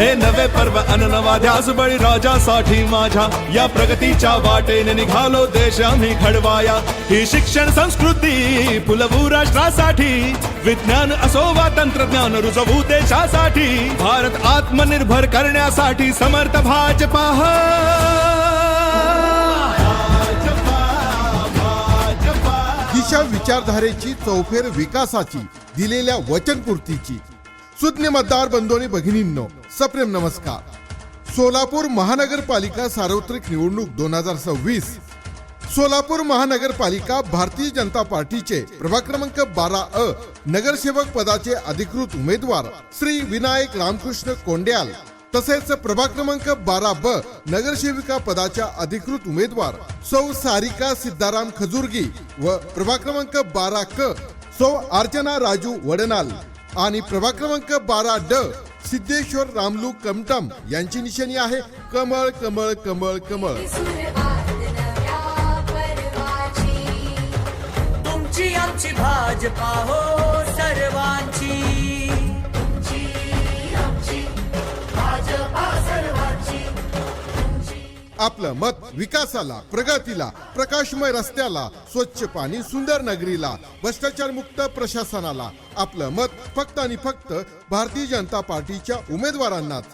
हे नवे पर्व अन नवा ध्यास बळीराजासाठी माझ्या या प्रगतीच्या वाटेने निघालो देश आम्ही घडवाया ही शिक्षण संस्कृती फुलवू राष्ट्रासाठी विज्ञान असो वा तंत्रज्ञान रुजवू देशासाठी भारत आत्मनिर्भर करण्यासाठी समर्थ भाजपा दिशा विचारधारेची चौफेर विकासाची दिलेल्या वचनपूर्तीची सुज्ञ मतदार बंधूंनी भगिनींनो सप्रेम नमस्कार। सोलापूर महानगरपालिका सार्वत्रिक निवडणूक 2026 सोलापूर महानगरपालिका भारतीय जनता पार्टीचे प्रभाग क्रमांक 12 नगरसेवक पदाचे अधिकृत उमेदवार श्री विनायक रामकृष्ण कोंड्याल तसेच प्रभाग क्रमांक 12 नगरसेविका पदाच्या अधिकृत उमेदवार सौ सारिका सिद्धाराम खजुर्गी व प्रभाग क्रमांक 12 सौ अर्चना राजू वडनाल आणि प्रभाग क्रमांक 12 सिद्धेश्वर रामलू कमटम यांची निशाणी आहे कमळ कमळ कमळ कमळ। तुमची आमची भाजपा हो सर्वांची आपलं मत विकासाला प्रगतीला प्रकाशमय रस्त्याला स्वच्छ पाणी सुंदर नगरीला भ्रष्टाचार मुक्त प्रशासनाला आपलं मत फक्त आणि फक्त भारतीय जनता पार्टीच्या उमेदवारांनाच।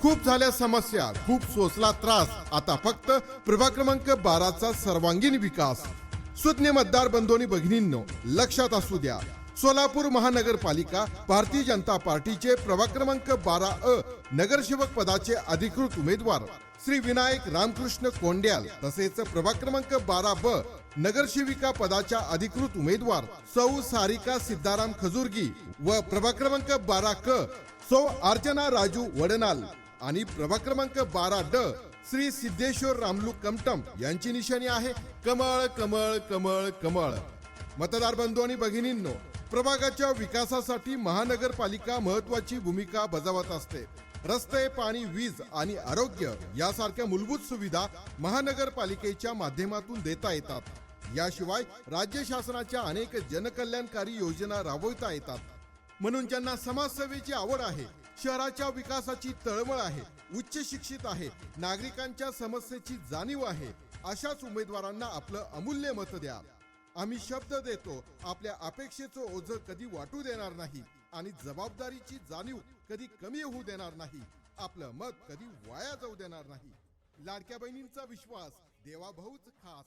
खूप झाल्या समस्या खूप सोसला त्रास आता फक्त प्रभाग क्रमांक 12चा सर्वांगीण विकास। सुज्ञ मतदार बंधूंनी भगिनींनो लक्षात असू द्या सोलापूर महानगरपालिका भारतीय जनता पार्टीचे प्रभाग क्रमांक 12 नगरसेवक पदाचे अधिकृत उमेदवार श्री विनायक रामकृष्ण कोंड्याल तसेच प्रभाग क्रमांक 12 नगरसेविका पदाच्या अधिकृत उमेदवार सौ सारिका सिद्धाराम खजुर्गी व प्रभाग क्रमांक 12 सौ अर्चना राजू वडनाल आणि प्रभाग क्रमांक 12 श्री सिद्धेश्वर रामलू कमटम यांची निशाणी आहे कमळ कमळ कमळ कमळ। मतदार बंधू आणि भगिनींनो प्रभागाच्या विकासासाठी महानगरपालिका महत्वाची भूमिका बजावत असते। रस्ते पाणी वीज आणि आरोग्य यासारख्या मूलभूत सुविधा महानगरपालिकेच्या माध्यमातून देता येतात। याशिवाय राज्य शासनाच्या अनेक जनकल्याणकारी योजना राबवता येतात। म्हणून ज्यांना समाजसेवेची आवड आहे शहराच्या विकासाची तळमळ आहे उच्च शिक्षित आहे नागरिकांच्या समस्येची जाणीव आहे अशाच उमेदवारांना आपलं अमूल्य मत द्या। आम्ही शब्द देतो आपल्या अपेक्षेचं ओझं कधी वाटू देणार नाही आणि जबाबदारीची जाणीव कधी कमी होऊ देणार नाही। आपलं मत कधी वाया जाऊ देणार नाही। लाडक्या बहिणींचा विश्वास देवाभाऊच खास।